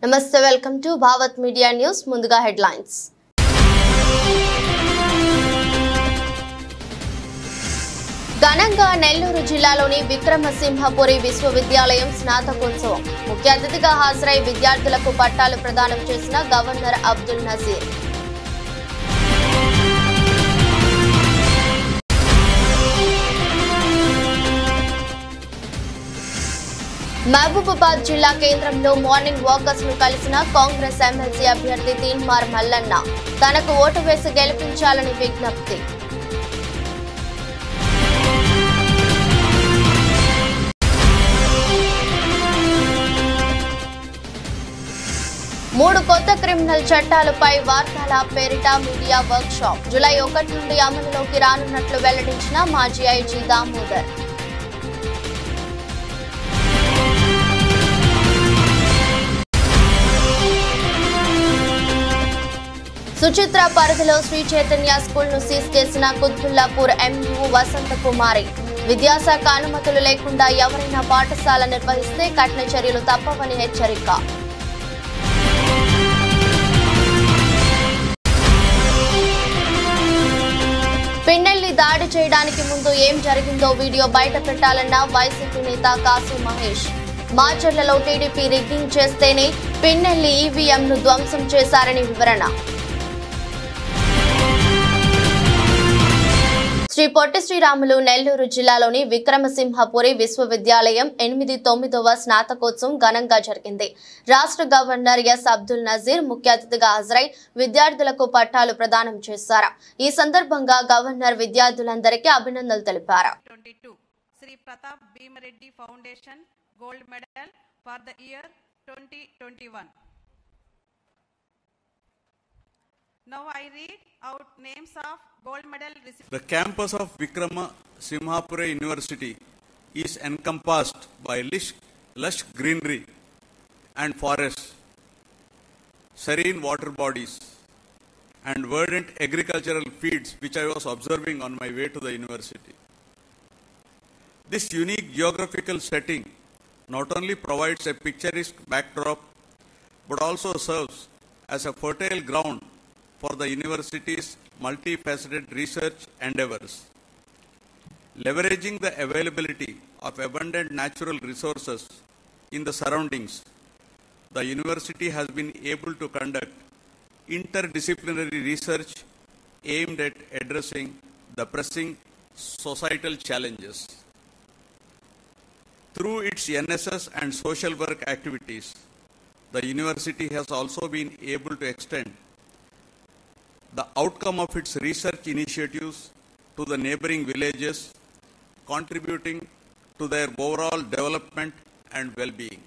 నమస్తే, welcome to Bhavat media news. ముందుగా headlines. ఘనంగా నెల్లూరు జిల్లాలోని విక్రమసింహపురి విశ్వవిద్యాలయం స్నాతకోత్సవం. ముఖ్య అతిథిగా హాజరై విద్యార్థులకు పట్టాలు ప్రదానం చేసిన గవర్నర్ అబ్దుల్ నజీర్. మహబూబాబాద్ జిల్లా కేంద్రంలో మార్నింగ్ వాకర్స్ ను కలిసిన కాంగ్రెస్ ఎమ్మెల్సీ అభ్యర్థి తీన్మార్ మల్లన్న. తనకు ఓటు వేసి గెలిపించాలని విజ్ఞప్తి. మూడు కొత్త క్రిమినల్ చట్టాలపై వార్తల పేరిట మీడియా వర్క్ షాప్ జూలై 1 నుండి అమలులోకి రానున్నట్లు వెల్లడించిన మాజీ ఐజీ దామోదర్. సుచిత్ర పరిధిలో శ్రీ చైతన్య స్కూల్ ను సీజ్ చేసిన కుత్బుల్లాపూర్ ఎంయూ వసంత కుమారి. విద్యాశాఖ అనుమతులు లేకుండా ఎవరైనా పాఠశాల నిర్వహిస్తే కఠిన చర్యలు తప్పవని హెచ్చరిక. పిన్నెల్లి దాడి చేయడానికి ముందు ఏం జరిగిందో వీడియో బయట పెట్టాలన్న వైసీపీ నేత కాసు మహేష్. మాచర్లలో టీడీపీ రిగ్గింగ్ చేస్తేనే పిన్నెల్లి ఈవీఎం ను ధ్వంసం చేశారని వివరణ. శ్రీ పొట్టి శ్రీరాములు నెల్లూరు జిల్లాలోని విక్రమసింహపురి విశ్వవిద్యాలయం 89వ స్నాతకోత్సవం ఘనంగా జరిగింది. రాష్ట్ర గవర్నర్ ఎస్ అబ్దుల్ నజీర్ ముఖ్య అతిథిగా హాజరై విద్యార్థులకు పట్టాలు ప్రదానం చేశారు. ఈ సందర్భంగా గవర్నర్ విద్యార్థులందరికీ అభినందనలు తెలిపారు. Shri Pratap Bheemareddy foundation gold medal for the year 2021. Now I read out names of gold medal recipients. The campus of Vikramasimhapura University is encompassed by lush greenery and forests, serene water bodies, and verdant agricultural fields which I was observing on my way to the university. This unique geographical setting not only provides a picturesque backdrop but also serves as a fertile ground for the university's multifaceted research endeavors. Leveraging the availability of abundant natural resources in the surroundings, the university has been able to conduct interdisciplinary research aimed at addressing the pressing societal challenges. Through its NSS and social work activities, the university has also been able to extend the outcome of its research initiatives to the neighboring villages, contributing to their overall development and well-being.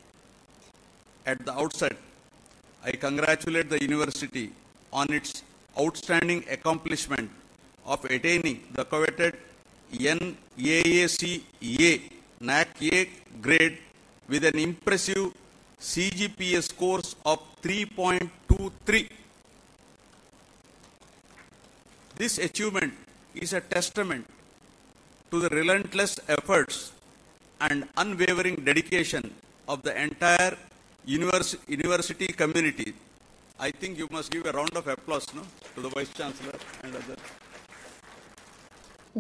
At the outset, I congratulate the university on its outstanding accomplishment of attaining the coveted NAAC-A NAC-A grade with an impressive CGPA scores of 3.23. This achievement is a testament to the relentless efforts and unwavering dedication of the entire university community. I think you must give a round of applause, no, to the Vice Chancellor and others.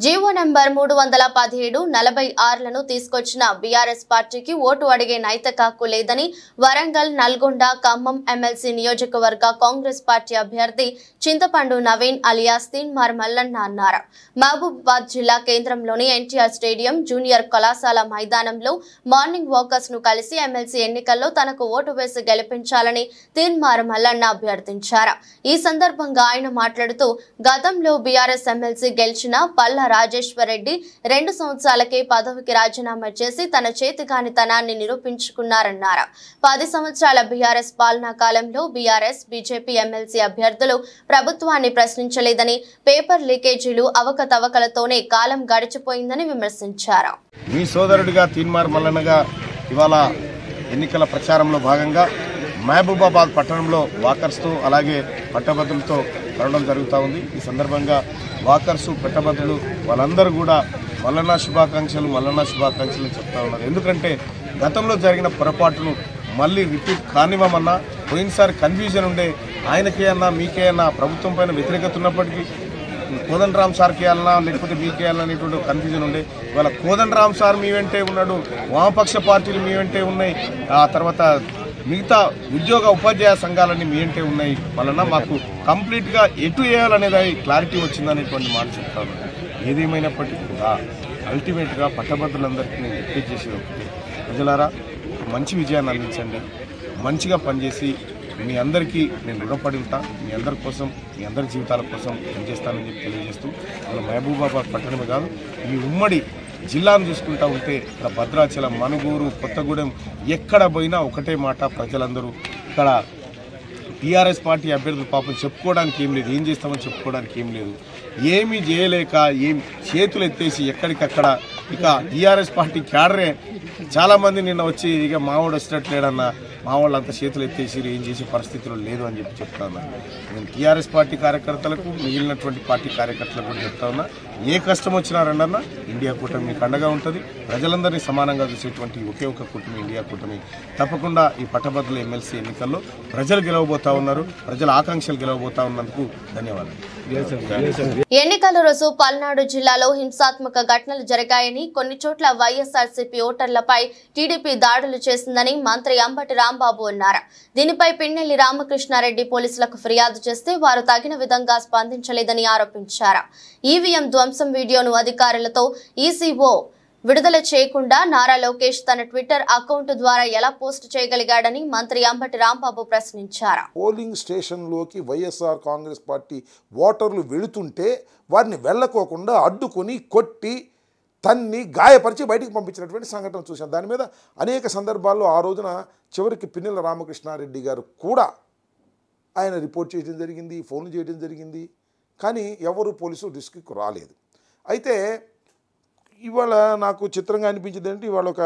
GO number 317 46లను తీసుకొచ్చిన BRS పార్టీకి vote అడిగే నైతిక హక్కు లేదని Warangal, Nalgonda, Khammam MLC నియోజకవర్గ Congress party అభ్యర్థి చింతపండు Naveen alias Teenmar Mallanna అన్నారు. మహబూబాబాద్ జిల్లా కేంద్రంలోని ఎన్టీఆర్ స్టేడియం జూనియర్ కళాశాల మైదానంలో మార్నింగ్ వాకర్స్ ను కలిసి ఎమ్మెల్సీ ఎన్నికల్లో తనకు ఓటు వేసి గెలిపించాలని తీన్మార్ మల్లన్న అభ్యర్థించారు. ఈ సందర్భంగా ఆయన మాట్లాడుతూ గతంలో బీఆర్ఎస్ ఎమ్మెల్సీ గెలిచిన పల్ల రాజేశ్వర్ రెడ్డి 2 సంవత్సరాలకే పదవికి రాజీనామా చేసి తన చేతిగానితనాన్ని నిరూపించుకున్నారన్నారు. 10 సంవత్సరాల బీఆర్ఎస్ పాలనా కాలంలో బీఆర్ఎస్, బీజేపీ ఎమ్మెల్సీ అభ్యర్థులు ప్రభుత్వాన్ని ప్రశ్నించలేదని, పేపర్ లీకేజీలు, అవకతవకలతోనే కాలం గడిచిపోయిందని విమర్శించారు. మీ సోదరుడిగా తీన్మార్ మల్లన్నగా ఇవాళ ఎన్నికల ప్రచారంలో భాగంగా మహబూబాబాద్ పట్టణంలో వాకర్స్తో అలాగే పట్టభద్రులతో కలవడం జరుగుతూ ఉంది. ఈ సందర్భంగా వాకర్సు, పట్టభద్రులు వాళ్ళందరూ కూడా మల్లన్న శుభాకాంక్షలు చెప్తా ఉన్నారు. ఎందుకంటే గతంలో జరిగిన పొరపాటును మళ్ళీ రిపీట్ కానివ్వమన్నా, పోయినసారి కన్ఫ్యూజన్ ఉండే, ఆయనకే అన్నా మీకే అన్నా ప్రభుత్వం పైన వ్యతిరేకత ఉన్నప్పటికీ కోదండరామ్ సార్కి వెళ్ళాలన్నా లేకపోతే మీకే వెళ్ళాలన్నా అనేటువంటి కన్ఫ్యూజన్ ఉండే. ఇవాళ కోదండరామ్ సార్ మీ వెంటే ఉన్నాడు, వామపక్ష పార్టీలు మీ వెంటే ఉన్నాయి, ఆ తర్వాత మిగతా ఉద్యోగ ఉపాధ్యాయ సంఘాలన్నీ మీ వెంటే ఉన్నాయి. వలన మాకు కంప్లీట్గా ఎటు వేయాలనేది క్లారిటీ వచ్చిందనేటువంటి మాట చెప్తాను. ఏదేమైనప్పటికీ కూడా అల్టిమేట్గా పట్టభద్రులందరికీ నేను రిక్వెస్ట్ చేసేది ఒకటి, ప్రజలారా మంచి విజయాన్ని అందించండి, మంచిగా పనిచేసి మీ అందరికీ నేను రుణపడి ఉంటా, మీ అందరి కోసం, మీ అందరి జీవితాల కోసం పనిచేస్తానని చెప్పి తెలియజేస్తూ, మన మహబూబాబాద్ పట్టణమే కాదు ఈ ఉమ్మడి జిల్లాను చూసుకుంటా ఉంటే ఇక్కడ భద్రాచలం, మనుగూరు, కొత్తగూడెం ఎక్కడ పోయినా ఒకటే మాట, ప్రజలందరూ ఇక్కడ టీఆర్ఎస్ పార్టీ అభ్యర్థులు పాపం చెప్పుకోవడానికి ఏం లేదు, ఏం చేస్తామని చెప్పుకోవడానికి ఏం లేదు, ఏమీ చేయలేక ఏం చేతులు ఎత్తేసి ఎక్కడికక్కడ ఇక టీఆర్ఎస్ పార్టీ క్యాడరే చాలామంది నిన్న వచ్చి ఇక మావాడు వచ్చినట్లేడన్నా, మా వాళ్ళు అంత చేతులు ఎత్తేసి ఏం చేసే పరిస్థితులు లేదు అని చెప్పి చెప్తా ఉన్నా. నేను టీఆర్ఎస్ పార్టీ కార్యకర్తలకు, మిగిలినటువంటి పార్టీ కార్యకర్తలకు కూడా చెప్తా ఉన్నా, ఏ కష్టం వచ్చినా రండన్నా, ఇండియా కూటమి మీకు అండగా ఉంటుంది. ప్రజలందరినీ సమానంగా చూసేటువంటి ఒకే ఒక కూటమి ఇండియా కూటమి. తప్పకుండా ఈ పట్టభద్రుల ఎమ్మెల్సీ ఎన్నికల్లో ప్రజలు గెలవబోతా ఉన్నారు, ప్రజల ఆకాంక్షలు గెలవబోతా ఉన్నందుకు ధన్యవాదాలు. ఎన్నికల రోజు పల్నాడు జిల్లాలో హింసాత్మక ఘటనలు జరిగాయని, కొన్ని చోట్ల వైఎస్ఆర్సీపీ ఓటర్లపై టీడీపీ దాడులు చేసిందని మంత్రి అంబటి రాంబాబు అన్నారు. దీనిపై పిన్నెల్లి రామకృష్ణారెడ్డి పోలీసులకు ఫిర్యాదు చేస్తే వారు తగిన విధంగా స్పందించలేదని ఆరోపించారు. ఈవీఎం ధ్వంసం వీడియోను అధికారులతో ఈసీఓ విడుదల చేయకుండా నారా లోకేష్ తన ట్విట్టర్ అకౌంట్ ద్వారా ఎలా పోస్ట్ చేయగలిగాడని మంత్రి అంబటి రాంబాబు ప్రశ్నించారు. పోలింగ్ స్టేషన్లోకి వైఎస్ఆర్ కాంగ్రెస్ పార్టీ ఓటర్లు వెళుతుంటే వారిని వెళ్ళకోకుండా అడ్డుకొని కొట్టి తన్ని గాయపరిచి బయటికి పంపించినటువంటి సంఘటన చూశాం. దాని మీద అనేక సందర్భాల్లో ఆ రోజున చివరికి పిన్నెల రామకృష్ణారెడ్డి గారు కూడా ఆయన రిపోర్ట్ చేయడం జరిగింది, ఫోన్లు చేయడం జరిగింది, కానీ ఎవరు పోలీసులు రిస్క్కి రాలేదు. అయితే ఇవాళ నాకు చిత్రంగా అనిపించింది అంటే ఇవాళ ఒక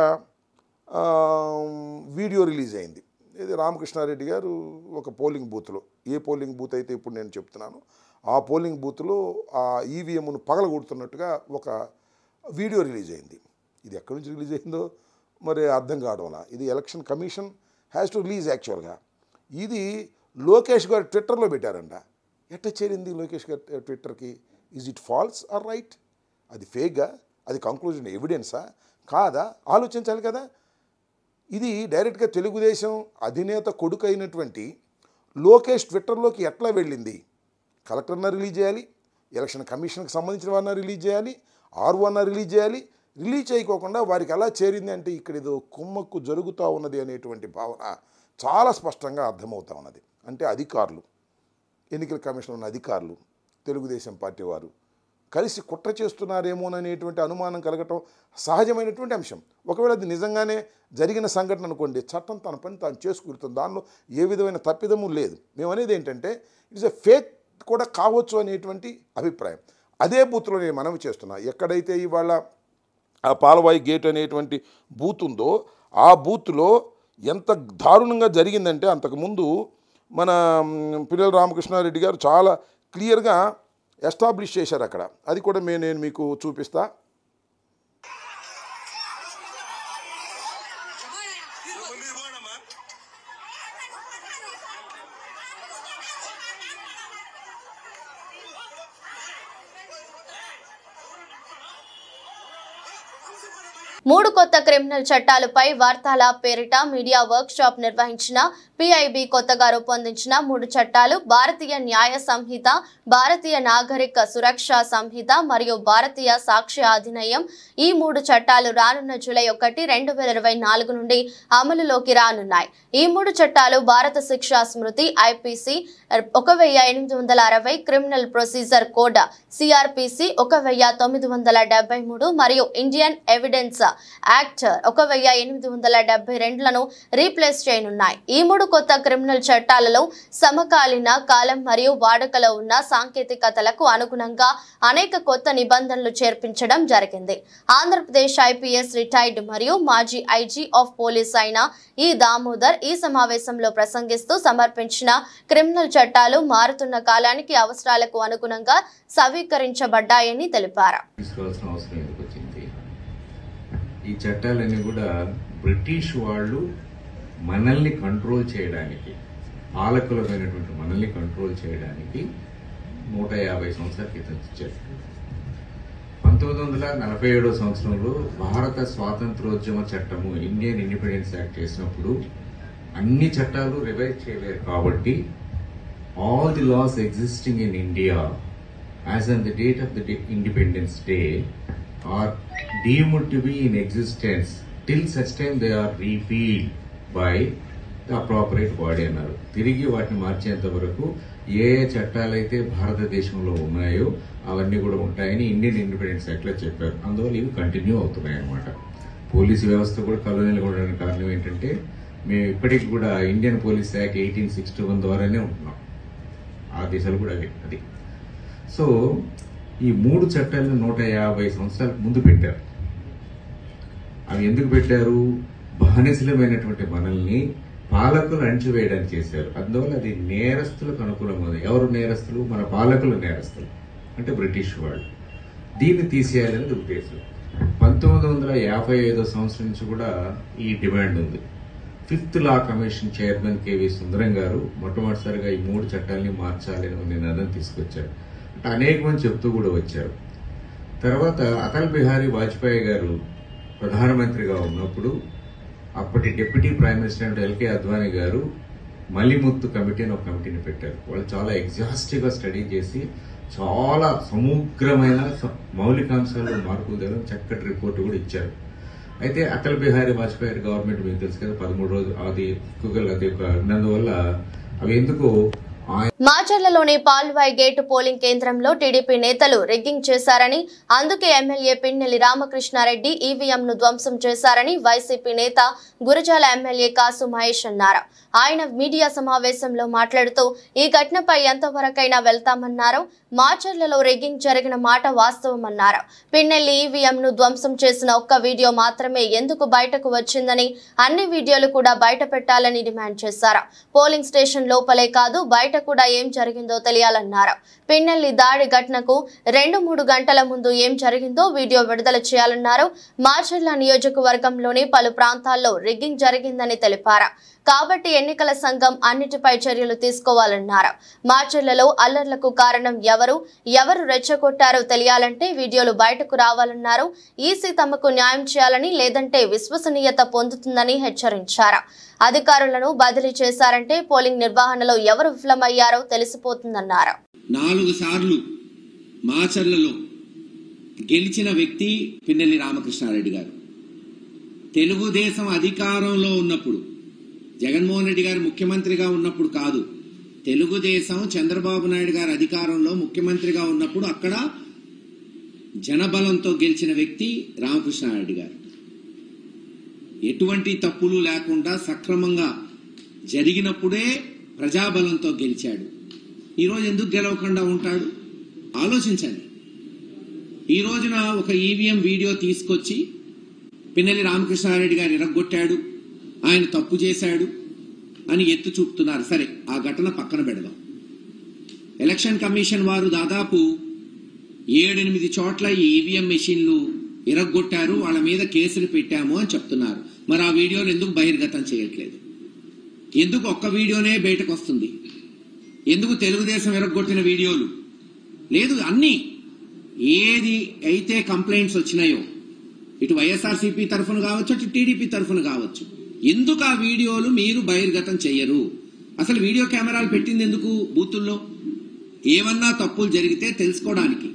వీడియో రిలీజ్ అయింది. ఇది రామకృష్ణారెడ్డి గారు ఒక పోలింగ్ బూత్లో, ఏ పోలింగ్ బూత్ అయితే ఇప్పుడు నేను చెప్తున్నాను ఆ పోలింగ్ బూత్లో ఆ ఈవీఎంను పగలగొడుతున్నట్టుగా ఒక వీడియో రిలీజ్ అయింది. ఇది ఎక్కడి నుంచి రిలీజ్ అయిందో మరి అర్థం కావడంలా. ఇది election commission has to release యాక్చువల్గా. ఇది లోకేష్ గారు ట్విట్టర్లో పెట్టారంట. ఎట్లా చేరింది లోకేష్ గారు ట్విట్టర్కి? Is it false or right? అది ఫేక్గా, అది కంక్లూజన్ ఎవిడెన్సా కాదా ఆలోచించాలి కదా. ఇది డైరెక్ట్గా తెలుగుదేశం అధినేత కొడుకు అయినటువంటి లోకేష్ ట్విట్టర్లోకి ఎట్లా వెళ్ళింది? కలెక్టర్న రిలీజ్ చేయాలి, ఎలక్షన్ కమిషన్కి సంబంధించిన వారిని రిలీజ్ చేయాలి, ఆర్ఓన రిలీజ్ చేయాలి. రిలీజ్ చేయకోకుండా వారికి ఎలా చేరింది అంటే ఇక్కడ ఏదో కుమ్మక్కు జరుగుతూ ఉన్నది అనేటువంటి భావన చాలా స్పష్టంగా అర్థమవుతూ ఉన్నది. అంటే అధికారులు, ఎన్నికల కమిషన్ ఉన్న అధికారులు, తెలుగుదేశం పార్టీ వారు కలిసి కుట్ర చేస్తున్నారేమోననేటువంటి అనుమానం కలగటం సహజమైనటువంటి అంశం. ఒకవేళ అది నిజంగానే జరిగిన సంఘటన అనుకోండి, చట్టం తన పని తాను చేసుకుంటుంది, దానిలో ఏ విధమైన తప్పిదము లేదు. మేము అనేది ఏంటంటే ఇట్స్ ఎ ఫేక్ కూడా కావచ్చు అనేటువంటి అభిప్రాయం. అదే బూత్లో నేను మనవి చేస్తున్నా, ఎక్కడైతే ఇవాళ ఆ పాలవాయి గేట్ అనేటువంటి బూత్ ఉందో ఆ బూత్లో ఎంత దారుణంగా జరిగిందంటే అంతకుముందు మన పిన్నెల రామకృష్ణారెడ్డి గారు చాలా క్లియర్గా ఎస్టాబ్లిష్ చేశారు అక్కడ. అది కూడా నేను మీకు చూపిస్తా. మూడు కొత్త క్రిమినల్ చట్టాలపై వార్తాల పేరిట మీడియా వర్క్ షాప్ నిర్వహించిన పిఐబి కొత్తగా రూపొందించిన 3 చట్టాలు భారతీయ న్యాయ సంహిత, భారతీయ నాగరిక సురక్ష సంహిత మరియు భారతీయ సాక్ష్య అధినియం. ఈ 3 చట్టాలు రానున్న జూలై 1, 2024 నుండి అమలులోకి రానున్నాయి. ఈ 3 చట్టాలు భారత శిక్షా స్మృతి IPC 1860, criminal procedure code CrPC 1973 మరియు ఇండియన్ ఎవిడెన్స్ యాక్ట్ 1872లను రీప్లేస్ చేయనున్నాయి. ఈ 3 కొత్త క్రిమినల్ చట్టాలలో సమకాలీన కాలం మరియు వాడుకలో ఉన్న సాంకేతికతలకు అనుగుణంగా అనేక కొత్త నిబంధనలు చేర్పించడం జరిగింది. ఆంధ్రప్రదేశ్ ఐపీఎస్ రిటైర్డ్ మరియు మాజీ ఐజీ ఆఫ్ పోలీస్ అయిన ఈ దామోదర్ ఈ సమావేశంలో ప్రసంగిస్తూ సమర్పించిన క్రిమినల్ చట్టాలు మారుతున్న కాలానికి అవసరాలకు అనుగుణంగా సవీకరించబడ్డాయని తెలిపారు. ఈ చట్టాలన్నీ కూడా బ్రిటిష్ వాళ్ళు మనల్ని కంట్రోల్ చేయడానికి, పాలకులమైనటువంటి మనల్ని కంట్రోల్ చేయడానికి 150 సంవత్సరాల క్రితం ఇచ్చారు. 1947 సంవత్సరంలో భారత స్వాతంత్రోద్యమ చట్టము, ఇండియన్ ఇండిపెండెన్స్ యాక్ట్ చేసినప్పుడు అన్ని చట్టాలు రివైజ్ చేయలేరు కాబట్టి all the laws existing in India as on the date of the Independence Day are deemed to be in existence till such time they are repealed by the appropriate body అన్నారు. తిరిగి వాటిని మార్చేంత వరకు ఏ చట్టాలైతే భారతదేశంలో ఉన్నాయో అవన్నీ కూడా ఉంటాయని ఇండియన్ ఇండిపెండెన్స్ యాక్ట్ లో చెప్పారు. అందువల్ల ఇవి కంటిన్యూ అవుతున్నాయి అన్నమాట. పోలీసు వ్యవస్థ కూడా కలోనియల్ ఉండడానికి కారణం ఏంటంటే మేము ఇప్పటికి కూడా ఇండియన్ పోలీస్ యాక్ట్ 1861 ద్వారానే ఉంటున్నాం. ఆ దిశలు కూడా అది. సో ఈ 3 చట్టాలను 150 సంవత్సరాలకు ముందు పెట్టారు. అవి ఎందుకు పెట్టారు? బానిసలమైనటువంటి మనల్ని పాలకులు అణిచివేయడానికి చేశారు. అందువల్ల అది నేరస్తులకు అనుకూలంగా ఉంది. ఎవరు నేరస్తులు? మన పాలకులు నేరస్తులు, అంటే బ్రిటిష్ వాళ్ళు. దీన్ని తీసేయాలనేది ఉద్దేశం. 1955 సంవత్సరం నుంచి కూడా ఈ డిమాండ్ ఉంది. 5th law commission chairman KV Sundaram గారు మొట్టమొదటిసారిగా ఈ 3 చట్టాలని మార్చాలని నినాదం తీసుకొచ్చారు. అంటే అనేక మంది చెప్తూ కూడా వచ్చారు. తర్వాత అటల్ బిహారీ వాజ్పేయి గారు ప్రధానమంత్రిగా ఉన్నప్పుడు అప్పటి deputy prime minister LK Advani గారు మలిముత్తు కమిటీ అని ఒక కమిటీని పెట్టారు. వాళ్ళు చాలా ఎగ్జాస్టివ్ గా స్టడీ చేసి చాలా సమగ్రమైన మౌలికాంశాల్లో మార్పులు తేవడం చక్కటి రిపోర్టు కూడా ఇచ్చారు. అయితే అటల్ బిహారీ వాజ్పేయి గవర్నమెంట్ మీకు తెలుసు కదా, 13 రోజులు అది ఎక్కువగా అది ఉన్నందువల్ల అవి ఎందుకు మాచర్లలోని పాల్వాయి గేటు పోలింగ్ కేంద్రంలో టీడీపీ నేతలు రిగ్గింగ్ చేశారని, అందుకే ఎమ్మెల్యే పిన్నెల్లి రామకృష్ణారెడ్డి ఈవీఎంను ధ్వంసం చేశారని వైసీపీ నేత గురజాల ఎమ్మెల్యే కాసు మహేష్ అన్నారు. ఆయన మీడియా సమావేశంలో మాట్లాడుతూ ఈ ఘటనపై ఎంతవరకైనా వెళ్తామన్నారు. మాచర్లలో రిగ్గింగ్ జరిగిన మాట వాస్తవమన్నారు. పిన్నెల్లి ఈవీఎంను ధ్వంసం చేసిన ఒక్క వీడియో మాత్రమే ఎందుకు బయటకు వచ్చిందని, అన్ని వీడియోలు కూడా బయట పెట్టాలని డిమాండ్ చేశారు. పోలింగ్ స్టేషన్ లోపలే కాదు బయట కూడా ఏం జరిగిందో తెలియాలన్నారు. పిన్నెల్లి దాడి ఘటనకు 2-3 గంటల ముందు ఏం జరిగిందో వీడియో విడుదల చేయాలన్నారు. మాచర్ల నియోజకవర్గంలోని పలు ప్రాంతాల్లో రిగ్గింగ్ జరిగిందని తెలిపారు. కాబట్టి ఎన్నికల సంఘం అన్నిటిపై చర్యలు తీసుకోవాలన్నారు. మాచర్లలో అల్లర్లకు కారణం ఎవరు రెచ్చగొట్టారో తెలియాలంటే వీడియోలు బయటకు రావాలన్నారు. ఈసీ తమకు న్యాయం చేయాలని, లేదంటే విశ్వసనీయత పొందుతుందని హెచ్చరించారు. అధికారులను బదిలీ చేశారంటే పోలింగ్ నిర్వహణలో ఎవరు విఫలమయ్యారో తెలిసిపోతుందన్నారు. 4 సార్లు మాచర్లలో గెలిచిన వ్యక్తి పిన్నెల్లి రామకృష్ణారెడ్డి గారు. తెలుగుదేశం అధికారంలో ఉన్నప్పుడు, జగన్మోహన్ రెడ్డి గారు ముఖ్యమంత్రిగా ఉన్నప్పుడు కాదు, తెలుగుదేశం చంద్రబాబు నాయుడు గారు అధికారంలో ముఖ్యమంత్రిగా ఉన్నప్పుడు అక్కడ జనబలంతో గెలిచిన వ్యక్తి రామకృష్ణారెడ్డి గారు. ఎటువంటి తప్పులు లేకుండా సక్రమంగా జరిగినప్పుడే ప్రజాబలంతో గెలిచాడు. ఈరోజు ఎందుకు గెలవకుండా ఉంటాడు? ఆలోచించండి. ఈ రోజున ఒక ఈవీఎం వీడియో తీసుకొచ్చి పిన్నెల్లి రామకృష్ణారెడ్డి గారు ఇరగ్గొట్టాడు, ఆయన తప్పు చేశాడు అని ఎత్తు చూపుతున్నారు. సరే, ఆ ఘటన పక్కన పెడదాం. ఎలక్షన్ కమిషన్ వారు దాదాపు 7-8 చోట్ల ఈ ఈవీఎం మెషిన్లు ఇరగ్గొట్టారు, వాళ్ళ మీద కేసులు పెట్టాము అని చెప్తున్నారు. మరి ఆ వీడియోలు ఎందుకు బహిర్గతం చేయట్లేదు? ఎందుకు ఒక్క వీడియోనే బయటకు వస్తుంది? ఎందుకు తెలుగుదేశం ఇరగ్గొట్టిన వీడియోలు లేదు? అన్ని ఏది అయితే కంప్లైంట్స్ వచ్చినాయో, ఇటు వైఎస్ఆర్సీపీ తరఫున కావచ్చు, అటు టీడీపీ తరఫున కావచ్చు, ఎందుకు ఆ వీడియోలు మీరు బహిర్గతం చెయ్యరు? అసలు వీడియో కెమెరాలు పెట్టింది ఎందుకు? బూతుల్లో ఏమన్నా తప్పులు జరిగితే తెలుసుకోవడానికి.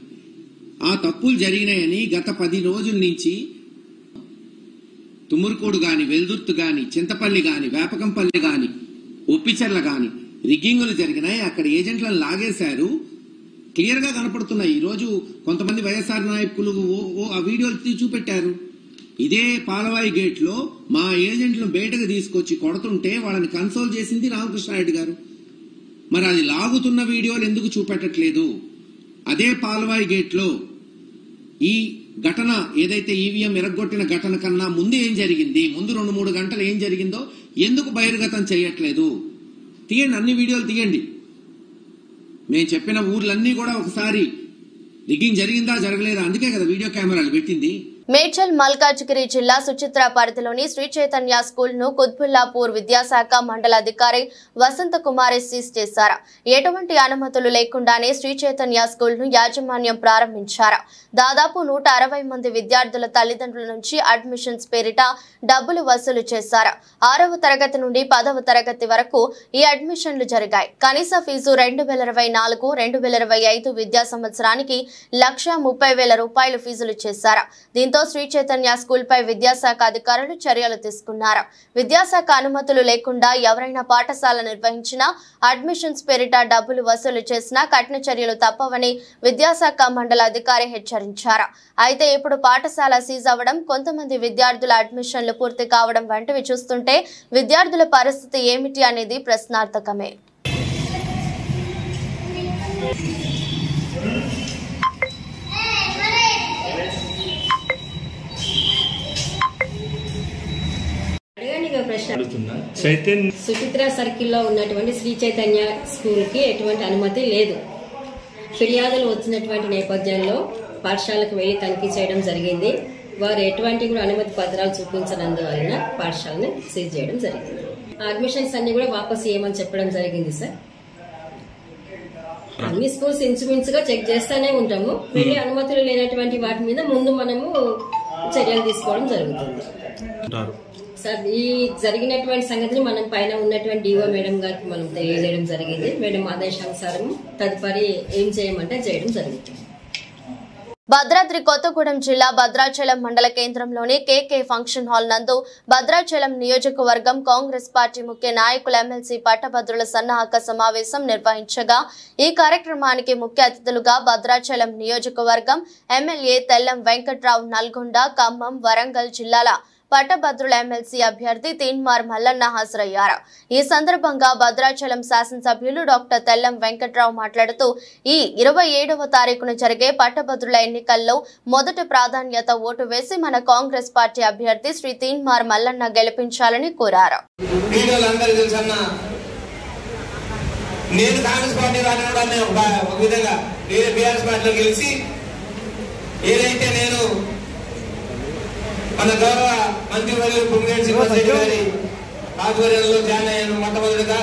ఆ తప్పులు జరిగినాయని గత 10 రోజుల నుంచి తుమురుకోడు గాని, వెల్దుర్తి గాని, చింతపల్లి గాని, వేపకంపల్లి గాని, ఒప్పిచెర్ల గాని రిగ్గింగులు జరిగినాయి. అక్కడ ఏజెంట్లను లాగేశారు, క్లియర్ గా కనపడుతున్నాయి. ఈరోజు కొంతమంది వైఎస్ఆర్ నాయకులు ఆ వీడియోలు చూపెట్టారు. ఇదే పాలవాయి గేట్ లో మా ఏజెంట్లను బయటకు తీసుకొచ్చి కొడుతుంటే వాళ్ళని కన్సోల్ చేసింది రామకృష్ణారెడ్డి గారు. మరి అది లాగుతున్న వీడియోలు ఎందుకు చూపెట్టట్లేదు? అదే పాలవాయి గేట్ లో ఈ ఘటన ఏదైతే ఈవీఎం ఇరగ్గొట్టిన ఘటన కన్నా ముందు ఏం జరిగింది, ముందు 2-3 గంటలు ఏం జరిగిందో ఎందుకు బహిర్గతం చేయట్లేదు? తీయండి, అన్ని వీడియోలు తీయండి. మేము చెప్పిన ఊర్లన్నీ కూడా ఒకసారి రిగ్గింగ్ జరిగిందా జరగలేదా, అందుకే కదా వీడియో కెమెరాలు పెట్టింది. మేడ్చల్ మల్కాజ్గిరి జిల్లా సుచిత్ర పరిధిలోని శ్రీ చైతన్య స్కూల్ ను కుత్బుల్లాపూర్ విద్యాశాఖ మండలాధికారి వసంత కుమారి సీజ్ చేశారు. ఎటువంటి అనుమతులు లేకుండానే శ్రీ చైతన్య స్కూల్ ను యాజమాన్యం ప్రారంభించారు. దాదాపు 160 మంది విద్యార్థుల తల్లిదండ్రుల నుంచి అడ్మిషన్స్ పేరిట డబ్బులు వసూలు చేశారు. 6వ తరగతి నుండి 10వ తరగతి వరకు ఈ అడ్మిషన్లు జరిగాయి. కనీస ఫీజు 2024-2025 విద్యా సంవత్సరానికి 1,30,000 రూపాయలు ఫీజులు చేశారు. దీంతో శ్రీ చైతన్య స్కూల్ పై విద్యాశాఖ అధికారులు చర్యలు తీసుకున్నారు. విద్యాశాఖ అనుమతులు లేకుండా ఎవరైనా పాఠశాల నిర్వహించినా అడ్మిషన్స్ పేరిట డబ్బులు వసూలు చేసినా కఠిన చర్యలు తప్పవని విద్యాశాఖ మండల అధికారి హెచ్చరించారు. అయితే ఇప్పుడు పాఠశాల సీజ్ అవ్వడం, కొంతమంది విద్యార్థుల అడ్మిషన్లు పూర్తి కావడం వంటివి చూస్తుంటే విద్యార్థుల పరిస్థితి ఏమిటి అనేది ప్రశ్నార్థకమే. సుచిత్ర సర్కిల్లో ఉన్నటువంటి శ్రీ చైతన్య స్కూల్ కి ఎటువంటి అనుమతి లేదు. ఫిర్యాదులు వచ్చినటువంటి నేపథ్యంలో పాఠశాలకు వెళ్లి తనిఖీ చేయడం జరిగింది. వారు ఎటువంటి కూడా అనుమతి పత్రాలు చూపించనందువలన పాఠశాలను సీజ్ చేయడం జరిగింది. అడ్మిషన్స్ అన్ని కూడా వాపసు చేయమని చెప్పడం జరిగింది సార్. అన్ని స్కూల్స్ ఇంచుమించుగా చెక్ చేస్తూనే ఉంటాము. వెళ్ళి అనుమతులు లేనటువంటి వాటి మీద ముందు మనము చర్యలు తీసుకోవడం జరుగుతుంది సార్. ఈ జరిగినటువంటి సంగతిని మనం పైన ఉన్నటువంటి డిఓ మేడం గారికి మనం తెలియజేయడం జరిగింది. మేడం ఆదేశానుసారం తదుపరి ఏం చేయమంటే చేయడం జరుగుతుంది. భద్రాద్రి కొత్తగూడెం జిల్లా భద్రాచలం మండల కేంద్రంలోని కేకే ఫంక్షన్ హాల్ నందు భద్రాచలం నియోజకవర్గం కాంగ్రెస్ పార్టీ ముఖ్య నాయకుల ఎమ్మెల్సీ పట్టభద్రుల సన్నాహక సమావేశం నిర్వహించగా ఈ కార్యక్రమానికి ముఖ్య అతిథులుగా భద్రాచలం నియోజకవర్గం ఎమ్మెల్యే తెల్లం వెంకట్రావు, నల్గొండ, ఖమ్మం, వరంగల్ జిల్లాల పట్టభద్రుల ఎమ్మెల్సీ అభ్యర్థి తీన్మార్ మల్లన్న హాజరయ్యారు. ఈ సందర్భంగా భద్రాచలం శాసనసభ్యులు డాక్టర్ తెల్లం వెంకట్రావు మాట్లాడుతూ ఈ 27వ తారీఖున జరిగే పట్టభద్రుల ఎన్నికల్లో మొదటి ప్రాధాన్యత ఓటు వేసి మన కాంగ్రెస్ పార్టీ అభ్యర్థి శ్రీ తీన్మార్ మల్లన్న గెలిపించాలని కోరారు. మన గౌరవ మంత్రివర్యులు పుంగేటి శ్రీనివాసరెడ్డి గారి ఆధ్వర్యంలో జాయిన్ అయ్యాను. మొట్టమొదటిగా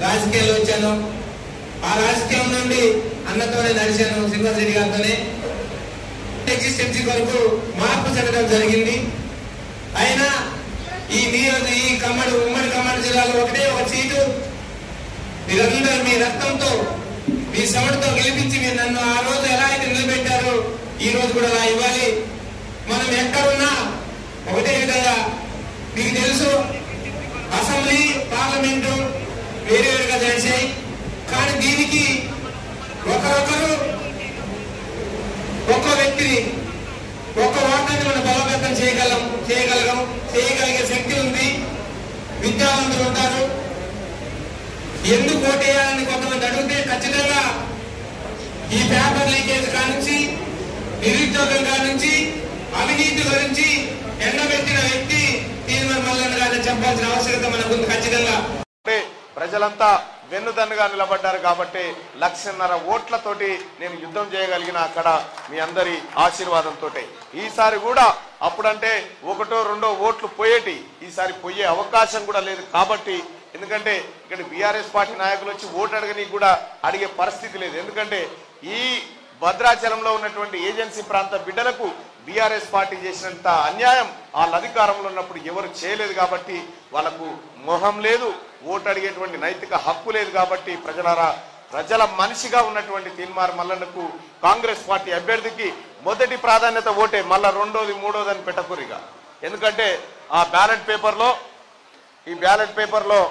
రాజకీయాల్లో వచ్చాను. ఆ రాజకీయం నుండి అన్నతోనే నడిచాను, శ్రీనివాసరెడ్డి గారితోనే. ఎగ్జిస్టెన్సీ కొరకు మార్పు జరగడం జరిగింది. అయినా ఈ ఉమ్మడి ఖమ్మం జిల్లాలో ఒకటే ఒక సీటు మీరందరూ మీ రక్తంతో మీ శ్రమతో గెలిపించి మీరు నన్ను ఆ రోజు ఎలా అయితే నిలబెట్టారో ఈ రోజు కూడా అలా ఇవ్వాలి. మనం ఎక్కడున్నా ఒకటే విధంగా మీకు తెలుసు, అసెంబ్లీ పార్లమెంటు వేరువేరుగా చేశాయి. కానీ దీనికి ఒకరొకరు ఒక్కో వ్యక్తిని ఒక్క ఓటర్ని మనం బలోపేతం చేయగలిగే శక్తి ఉంది. విద్యావంతులు ఉంటారు. ఎందుకు ఓటేయాలని కొంతమంది అడిగితే ఖచ్చితంగా ఈ పేపర్ లీకేజ్ కానుంచి, నిరుద్యోగం కానుంచి, అవినీతి గురించి ఎండబెట్టిన వ్యక్తి తీన్మార్ మల్లన్న గారిని చెప్పాల్సిన ఆవశ్యకత మనకు ఉంది. ఖచ్చితంగా ప్రజలంతా వెన్నుదన్నుగా నిలబడ్డారు కాబట్టి 1,50,000 ఓట్లతోటి నేను యుద్ధం చేయగలిగిన అక్కడ మీ అందరి ఆశీర్వాదంతో. ఈసారి కూడా అప్పుడంటే 1-2 ఓట్లు పోయేటి, ఈసారి పోయే అవకాశం కూడా లేదు. కాబట్టి ఎందుకంటే ఇక్కడ బీఆర్ఎస్ పార్టీ నాయకులు వచ్చి ఓటు అడగని కూడా అడిగే పరిస్థితి లేదు. ఎందుకంటే ఈ భద్రాచలంలో ఉన్నటువంటి ఏజెన్సీ ప్రాంత బిడ్డలకు బీఆర్ఎస్ పార్టీ చేసినంత అన్యాయం వాళ్ళ అధికారంలో ఉన్నప్పుడు ఎవరు చేయలేదు. కాబట్టి వాళ్ళకు మొహం లేదు, ఓటు అడిగేటువంటి నైతిక హక్కు లేదు. కాబట్టి ప్రజల మనిషిగా ఉన్నటువంటి తీన్మార్ మల్లన్నకు కాంగ్రెస్ పార్టీ అభ్యర్థికి మొదటి ప్రాధాన్యత ఓటే. మళ్ళా రెండోది మూడోది అని పెట్టకూరిగా. ఎందుకంటే ఈ బ్యాలెట్ పేపర్లో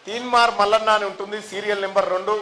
తీన్మార్ మల్లన్న అని ఉంటుంది, సీరియల్ నెంబర్ 2.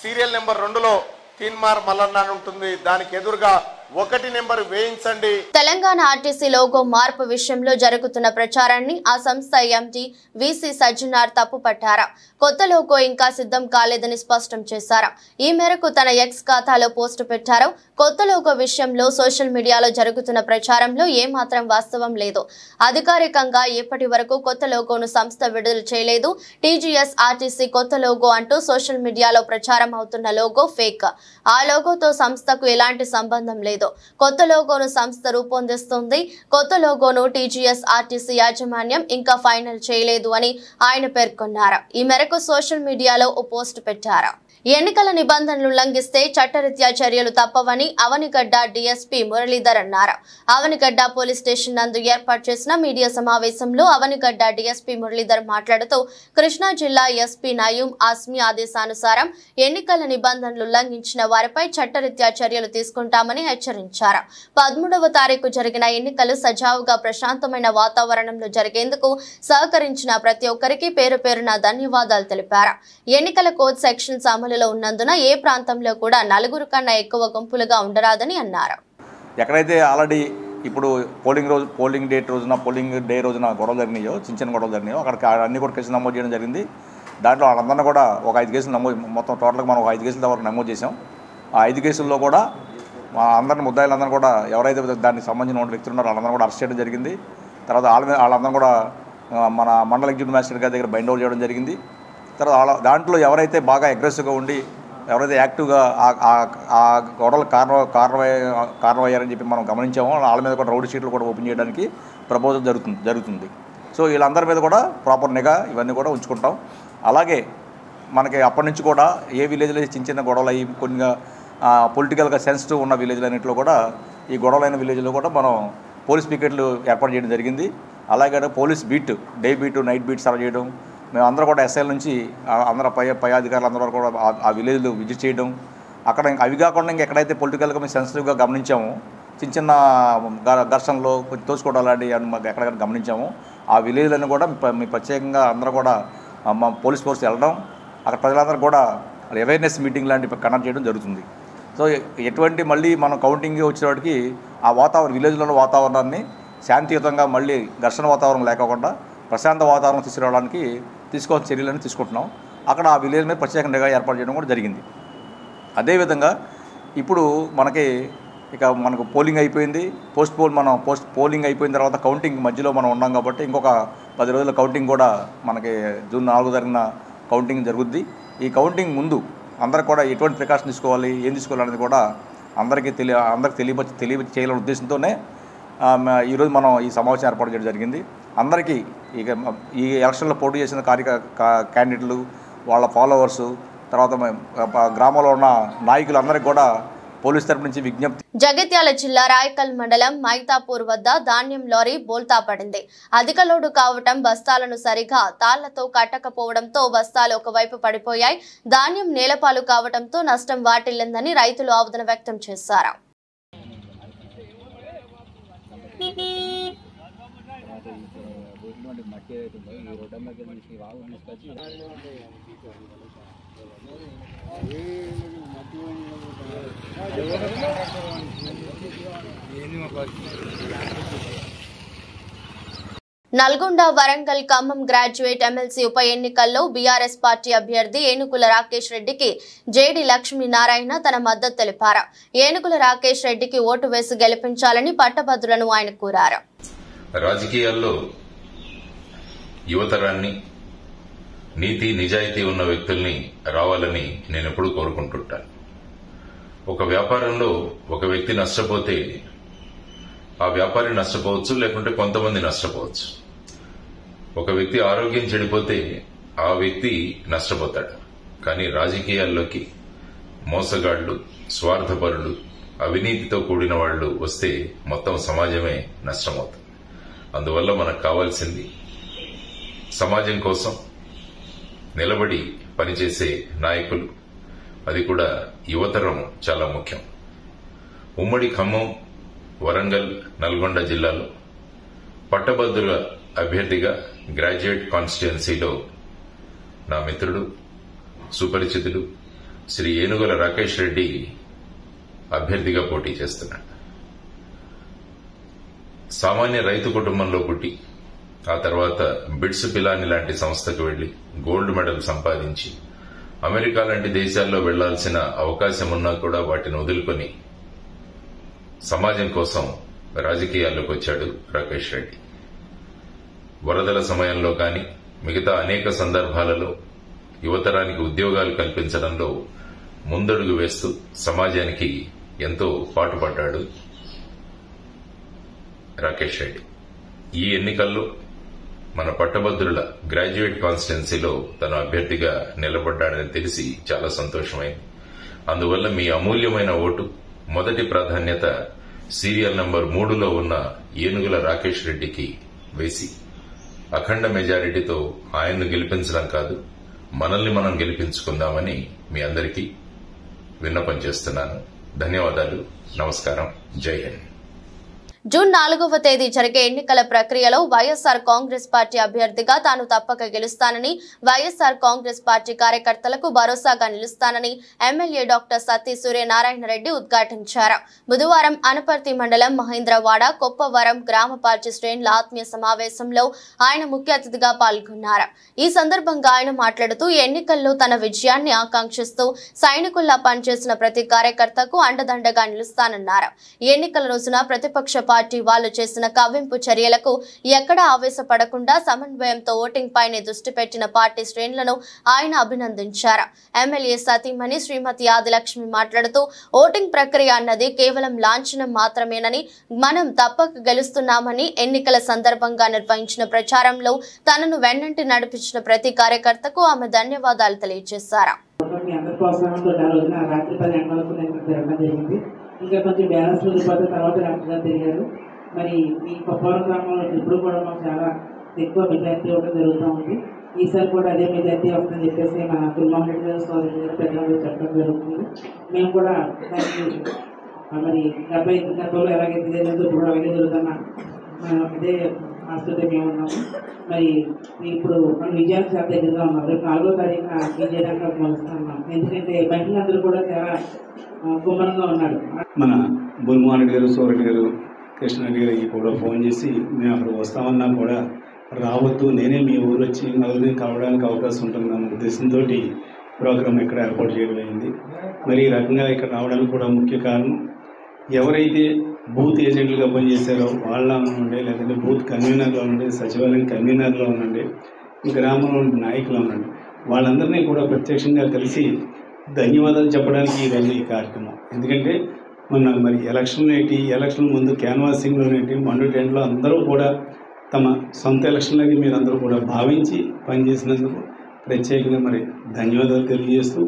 సీరియల్ నెంబర్ 2లో తీన్మార్ మల్లన్న అని ఉంటుంది. దానికి ఎదురుగా 1 నెంబర్ వేయించండి. తెలంగాణ ఆర్టీసీ లోగో మార్పు విషయంలో జరుగుతున్న ప్రచారాన్ని ఆ సంస్థ ఎండీ వీసీ సజ్జనార్ తప్పుపట్టారు. కొత్త లోగో ఇంకా సిద్ధం కాలేదని స్పష్టం చేశారు. ఈ మేరకు తన ఎక్స్ ఖాతాలో పోస్టు పెట్టారు. కొత్త లోగో విషయంలో సోషల్ మీడియాలో జరుగుతున్న ప్రచారంలో ఏమాత్రం వాస్తవం లేదు. అధికారికంగా ఇప్పటి వరకు కొత్త లోగోను సంస్థ విడుదల చేయలేదు. టీజీఎస్ ఆర్టీసీ కొత్త లోగో అంటూ సోషల్ మీడియాలో ప్రచారం అవుతున్న లోగో ఫేక్. ఆ లోగోతో సంస్థకు ఎలాంటి సంబంధం లేదు. చేయలేదు. కొత్త లోగోను సంస్థ రూపొందిస్తుంది. కొత్త లోగోను టీజీఎస్ ఆర్టీసీ యాజమాన్యం ఇంకా ఫైనల్ చేయలేదు అని ఆయన పేర్కొన్నారు. ఈ మేరకు సోషల్ మీడియాలో ఓ పోస్ట్ పెట్టారు. ఎన్నికల నిబంధనలు ఉల్లంఘిస్తే చట్టరీత్యా చర్యలు తప్పవని అవనిగడ్డ డీఎస్పీ మురళీధర్ అన్నారు. అవనిగడ్డ పోలీస్ స్టేషన్ నందు ఏర్పాటు చేసిన మీడియా సమావేశంలో అవనిగడ్డ డీఎస్పీ మురళీధర్ మాట్లాడుతూ కృష్ణా జిల్లా ఎస్పీ నయూం ఆస్మి ఆదేశానుసారం ఎన్నికల నిబంధనలు ఉల్లంఘించిన వారిపై చట్టరీత్యా చర్యలు తీసుకుంటామని హెచ్చరించారు. 13వ తారీఖు జరిగిన ఎన్నికలు సజావుగా ప్రశాంతమైన వాతావరణంలో జరిగేందుకు సహకరించిన ప్రతి ఒక్కరికి పేరు పేరున ధన్యవాదాలు తెలిపారు. ఎన్నికల కోడ్ సెక్షన్స్ అమలులో ఉన్నందున ఏ ప్రాంతంలో కూడా 4 కన్నా ఎక్కువ గుంపులుగా ఉండరాదని అన్నారు. ఎక్కడైతే ఆల్రెడీ ఇప్పుడు పోలింగ్ డే రోజున గొడవలు జరిగినాయో, చిన్న గొడవలు జరిగినాయో అక్కడికి అన్ని కూడా కేసులు నమోదు చేయడం జరిగింది. దాంట్లో వాళ్ళందరినీ కూడా ఒక 5 కేసులు మొత్తం టోటల్గా మనం ఒక 5 కేసుల వరకు నమోదు చేసాం. ఆ 5 కేసుల్లో కూడా మా అందరిని ముద్దాయిలందరూ కూడా ఎవరైతే దానికి సంబంధించిన వ్యక్తులు ఉన్నారో వాళ్ళందరూ కూడా అరెస్ట్ చేయడం జరిగింది. తర్వాత వాళ్ళందరూ కూడా మన మండల ఎగ్జిక్యూటివ్ మ్యాజిస్ట్రేట్ గారి దగ్గర బైండ్ ఓవర్ చేయడం జరిగింది. తర్వాత దాంట్లో ఎవరైతే బాగా అగ్రెసివ్గా ఉండి ఎవరైతే యాక్టివ్గా ఆ గొడవలు కారణమయ్యారని చెప్పి మనం గమనించామో వాళ్ళ మీద కూడా రౌడీ షీట్లు కూడా ఓపెన్ చేయడానికి ప్రపోజల్ జరుగుతుంది. సో వీళ్ళందరి మీద కూడా ప్రాపర్ నిఘా ఇవన్నీ కూడా ఉంచుకుంటాం. అలాగే మనకి అప్పటి నుంచి కూడా ఏ విలేజ్లో చిన్న గొడవలు అయ్యి కొన్ని పొలిటికల్గా సెన్సిటివ్ ఉన్న విలేజ్లన్నింటిలో కూడా ఈ గొడవలైన విలేజ్లో కూడా మనం పోలీస్ పికెట్లు ఏర్పాటు చేయడం జరిగింది. అలాగే police beat, day beat, night beat serve చేయడం, మేము అందరూ కూడా ఎస్ఐల నుంచి అందరూ పై అధికారులు అందరూ కూడా ఆ విలేజ్లు విజిట్ చేయడం. అక్కడ అవి కాకుండా ఎక్కడైతే పొలిటికల్గా మేము సెన్సిటివ్గా గమనించామో చిన్న ఘర్షణలో కొంచెం తోసుకోవడం లాంటివి ఎక్కడెక్కడ గమనించామో ఆ విలేజ్లను కూడా మీ ప్రత్యేకంగా అందరూ కూడా మా పోలీస్ ఫోర్స్ వెళ్ళడం, అక్కడ ప్రజలందరూ కూడా అవేర్నెస్ మీటింగ్ లాంటివి కండక్ట్ చేయడం జరుగుతుంది. సో ఎటువంటి మళ్ళీ మనం కౌంటింగ్ వచ్చేవాడికి ఆ విలేజ్లో వాతావరణాన్ని శాంతియుతంగా మళ్ళీ ఘర్షణ వాతావరణం లేకుండా ప్రశాంత వాతావరణం తీసుకురావడానికి తీసుకోవాల్సిన చర్యలను తీసుకుంటున్నాం. అక్కడ ఆ విలేజ్ మీద ప్రత్యేక నిఘా ఏర్పాటు చేయడం కూడా జరిగింది. అదేవిధంగా ఇప్పుడు మనకు పోలింగ్ అయిపోయింది. పోలింగ్ అయిపోయిన తర్వాత కౌంటింగ్ మధ్యలో మనం ఉన్నాం కాబట్టి ఇంకొక 10 రోజుల కౌంటింగ్ కూడా మనకి జూన్ 4 జరిగిన కౌంటింగ్ జరుగుద్ది. ఈ కౌంటింగ్ ముందు అందరికి కూడా ఎటువంటి ప్రికాషన్ తీసుకోవాలి, ఏం తీసుకోవాలనేది కూడా అందరికీ తెలియచేయాలనే ఉద్దేశంతోనే ఈరోజు మనం ఈ సమావేశం ఏర్పాటు చేయడం జరిగింది. అందరికీ ఈ ఎలక్షన్లో పోటీ చేసిన క్యాండిడేట్లు, వాళ్ళ ఫాలోవర్సు, తర్వాత గ్రామంలో ఉన్న నాయకులందరికీ కూడా పోలీస్ తరపు నుంచి విజ్ఞప్తి. జగిత్యాల జిల్లా రాయకల్ మండలం మైతాపూర్ వద్ద ధాన్యం లారీ బోల్తా పడింది. అధిక లోడు కావటం, బస్తాలను సరిగా తాళ్లతో కట్టకపోవడంతో బస్తాలు ఒకవైపు పడిపోయాయి. ధాన్యం నేలపాలు కావడంతో నష్టం వాటిల్లిందని రైతులు ఆవేదన వ్యక్తం చేశారు. నల్గొండ, వరంగల్, ఖమ్మం గ్రాడ్యుయేట్ ఎమ్మెల్సీ ఉప ఎన్నికల్లో బీఆర్ఎస్ పార్టీ అభ్యర్థి ఏనుగుల రాకేష్ రెడ్డికి జేడి లక్ష్మీనారాయణ తన మద్దతు తెలిపారు. ఏనుగుల రాకేష్ రెడ్డికి ఓటు వేసి గెలిపించాలని పట్టభద్రులను ఆయన కోరారు. రాజకీయాల్లో యువతరాన్ని, నీతి నిజాయితీ ఉన్న వ్యక్తుల్ని రావాలని నేను ఎప్పుడూ కోరుకుంటుంటాను. ఒక వ్యాపారంలో ఒక వ్యక్తి నష్టపోతే ఆ వ్యాపారి నష్టపోవచ్చు, లేకుంటే కొంతమంది నష్టపోవచ్చు. ఒక వ్యక్తి ఆరోగ్యం చెడిపోతే ఆ వ్యక్తి నష్టపోతాడు. కానీ రాజకీయాల్లోకి మోసగాళ్లు, స్వార్థపరులు, అవినీతితో కూడిన వాళ్లు వస్తే మొత్తం సమాజమే నష్టమవుతుంది. అందువల్ల మనకు కావాల్సింది సమాజం కోసం నిలబడి పనిచేసే నాయకులు, అది కూడా యువతరం చాలా ముఖ్యం. ఉమ్మడి ఖమ్మం, వరంగల్, నల్గొండ జిల్లాలో పట్టభద్రుల అభ్యర్థిగా గ్రాడ్యుయేట్ కాన్స్టిట్యుయెన్సీలో నా మిత్రుడు, సుపరిచితుడు శ్రీ ఏనుగుల రాకేష్ రెడ్డి అభ్యర్థిగా పోటీ చేస్తున్నాడు. సామాన్య రైతు కుటుంబంలో పుట్టి ఆ తర్వాత బిట్స్ పిలాని లాంటి సంస్థకు వెళ్లి గోల్డ్ మెడల్ సంపాదించి అమెరికా లాంటి దేశాల్లో వెళ్లాల్సిన అవకాశం ఉన్నా కూడా వాటిని వదులుకొని సమాజం కోసం రాజకీయాల్లోకి వచ్చాడు రాకేష్ రెడ్డి. వరదల సమయంలో కానీ మిగతా అనేక సందర్భాలలో యువతరానికి ఉద్యోగాలు కల్పించడంలో ముందడుగు వేస్తూ సమాజానికి ఎంతో పాటుపడ్డాడు రాకేష్ రెడ్డి. ఈ ఎన్నికల్లో మన పట్టభద్రుల గ్రాడ్యుయేట్ కాన్స్టిట్యున్సీలో తన అభ్యర్థిగా నిలబడ్డాడని తెలిసి చాలా సంతోషమైంది. అందువల్ల మీ అమూల్యమైన ఓటు మొదటి ప్రాధాన్యత సీరియల్ నంబర్ 3లో ఉన్న ఏనుగుల రాకేష్ రెడ్డికి వేసి అఖండ మెజారిటీతో ఆయన్ను గెలిపించడం కాదు, మనల్ని మనం గెలిపించుకుందామని మీ అందరికీ విన్నపం చేస్తున్నాను. ధన్యవాదాలు. నమస్కారం. జై హింద్. జూన్ 4వ తేదీ జరిగే ఎన్నికల ప్రక్రియలో వైఎస్ఆర్ కాంగ్రెస్ పార్టీ అభ్యర్థిగా తాను తప్పక గెలుస్తానని, వైఎస్ఆర్ కాంగ్రెస్ పార్టీ కార్యకర్తలకు భరోసాగా నిలుస్తానని ఎమ్మెల్యే డాక్టర్ సత్తి సూర్యనారాయణ రెడ్డి ఉద్ఘాటించారు. బుధవారం అనపర్తి మండలం మహేంద్రవాడ కొప్పవరం గ్రామ పార్టీ శ్రేణుల ఆత్మీయ సమావేశంలో ఆయన ముఖ్య అతిథిగా పాల్గొన్నారు. ఈ సందర్భంగా ఆయన మాట్లాడుతూ ఎన్నికల్లో తన విజయాన్ని ఆకాంక్షిస్తూ సైనికుల్లా పనిచేసిన ప్రతి కార్యకర్తకు అండదండగా నిలుస్తానన్నారు. ఎన్నికల రోజున ప్రతిపక్ష పార్టీ వాళ్ళు చేసిన కవ్వింపు చర్యలకు ఎక్కడా ఆవేశపడకుండా సమన్వయంతో ఓటింగ్ పైనే దృష్టి పెట్టిన పార్టీ శ్రేణులను ఆయన అభినందించారు. ఎమ్మెల్యే సతీమణి శ్రీమతి ఆదిలక్ష్మి మాట్లాడుతూ ఓటింగ్ ప్రక్రియ అన్నది కేవలం లాంఛనం మాత్రమేనని, మనం తప్పక గెలుస్తున్నామని, ఎన్నికల సందర్భంగా నిర్వహించిన ప్రచారంలో తనను వెన్నంటి నడిపించిన ప్రతి కార్యకర్తకు ఆమె ధన్యవాదాలు తెలియజేశారు. ఇంకా కొంచెం బ్యాలెన్స్ ఉండిపోతే తర్వాత డాక్టర్ గారు తిరిగారు. మరి ఈ కొప్పవరం గ్రామంలో ఇప్పుడు కూడా మాకు చాలా ఎక్కువ మెజార్టీ ఇవ్వడం జరుగుతూ ఉంది. ఈసారి కూడా అదే మెజార్టీ వస్తుందని చెప్పేసి మన కుల్మోహన్ రెడ్డి గారు సోదరు గారు పెద్దలు చెప్పడం జరుగుతుంది. మేము కూడా దానికి మరి గతంలో ఎలాగైతే జరిగిందో ఇప్పుడు అలాగే జరుగుతున్నా అదే ఆస్తుతో మేము ఉన్నాము. మరి ఇప్పుడు మన విజయానికి చాలా దగ్గరగా ఉన్నాం. రేపు 4వ తారీఖున విజయడానికి మొదలుస్తున్నాం. ఎందుకంటే మహిళలందరూ కూడా చాలా గుమ్మరంగా ఉన్నారు. మన బుల్మోహన్ రెడ్డి గారు, సోరెడ్డి గారు, కృష్ణారెడ్డి గారికి కూడా ఫోన్ చేసి మేము అక్కడ వస్తామన్నా కూడా రావద్దు, నేనే మీ ఊరు వచ్చి నలుగురిని కలవడానికి అవకాశం ఉంటుందన్న ఉద్దేశంతో ప్రోగ్రాం ఇక్కడ ఏర్పాటు చేయడం అయింది. మరి ఈ రకంగా ఇక్కడ రావడానికి కూడా ముఖ్య కారణం ఎవరైతే బూత్ ఏజెంట్లుగా పనిచేశారో వాళ్ళ ఉండే, లేదంటే బూత్ కన్వీనర్లో ఉండే, సచివాలయం కన్వీనర్లో ఉండండి, గ్రామంలో ఉండే నాయకులు ఉండండి, వాళ్ళందరినీ కూడా ప్రత్యక్షంగా కలిసి ధన్యవాదాలు చెప్పడానికి ఈరోజు ఈ కార్యక్రమం. ఎందుకంటే మరి ఎలక్షన్ ముందు క్యాన్వాసింగ్లోనేటి మండు టెంట్లో అందరూ కూడా తమ సొంత ఎలక్షన్లకి మీరందరూ కూడా భావించి పనిచేసినందుకు ప్రత్యేకంగా మరి ధన్యవాదాలు తెలియజేస్తూ,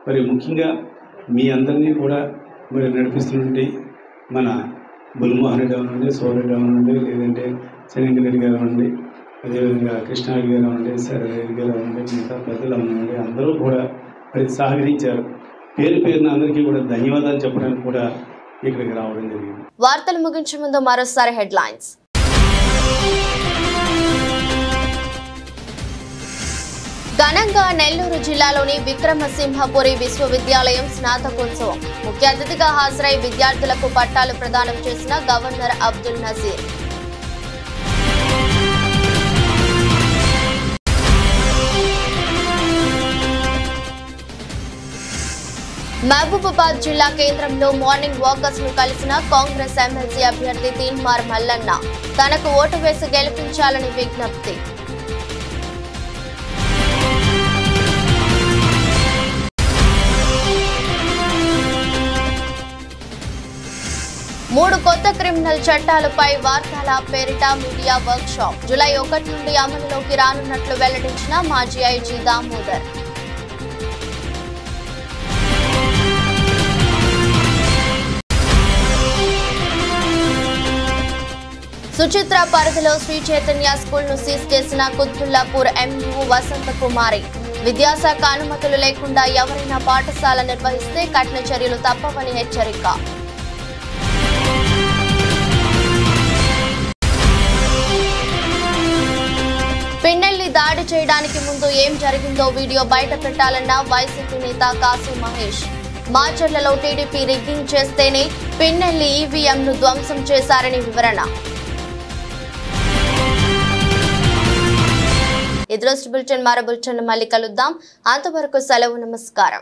మరి ముఖ్యంగా మీ అందరినీ కూడా మరి నడిపిస్తున్నటువంటి మన బుల్మోహన్ రెడ్డి అవనండి, సోరెడ్డి అవనండి, లేదంటే శనిరెడ్డి గారు అవ్వండి, అదేవిధంగా కృష్ణారెడ్డి గారు అవ్వండి, సరెడ్డి గారు అవ్వండి, మిగతా పెద్దలు అవ్వండి, అందరూ కూడా మరి సహకరించారు. పేరు పేరున అందరికీ కూడా ధన్యవాదాలు చెప్పడానికి కూడా ఇక్కడికి రావడం జరిగింది. వార్తలు ముగించే ముందు మరోసారి హెడ్లైన్స్. ఘనంగా నెల్లూరు జిల్లాలోని విక్రమసింహపురి విశ్వవిద్యాలయం స్నాతకోత్సవం. ముఖ్య అతిథిగా హాజరై విద్యార్థులకు పట్టాలు ప్రదానం చేసిన గవర్నర్ అబ్దుల్ నజీర్. మహబూబాబాద్ జిల్లా కేంద్రంలో మార్నింగ్ వాకర్స్ ను కలిసిన కాంగ్రెస్ ఎమ్మెల్సీ అభ్యర్థి తీన్మార్ మల్లన్న. తనకు ఓటు వేసి గెలిపించాలని విజ్ఞప్తి. మూడు కొత్త క్రిమినల్ చట్టాలపై వార్తాల పేరిట మీడియా వర్క్ షాప్ జూలై 1 నుండి అమలులోకి రానున్నట్లు వెల్లడించిన మాజీ ఐజీ దామోదర్. సుచిత్ర పరిధిలో శ్రీ చైతన్య స్కూల్ ను సీజ్ చేసిన కుత్బుల్లాపూర్ ఎంఈఓ వసంత కుమారి. విద్యాశాఖ అనుమతులు లేకుండా ఎవరైనా పాఠశాల నిర్వహిస్తే కఠిన చర్యలు తప్పవని హెచ్చరిక. పిన్నెల్లి దాడి చేయడానికి ముందు ఏం జరిగిందో వీడియో బయట పెట్టాలన్న వైసీపీ నేత కాశీ మహేష్. మాచర్లలో టీడీపీ రిగ్గింగ్ చేస్తేనే పిన్నెల్లి ఈవీఎంను ధ్వంసం చేశారని వివరణ. ఈ దృష్టి బులెటిన్ మరో బులెటిన్ మళ్ళీ కలుద్దాం. అంతవరకు సెలవు. నమస్కారం.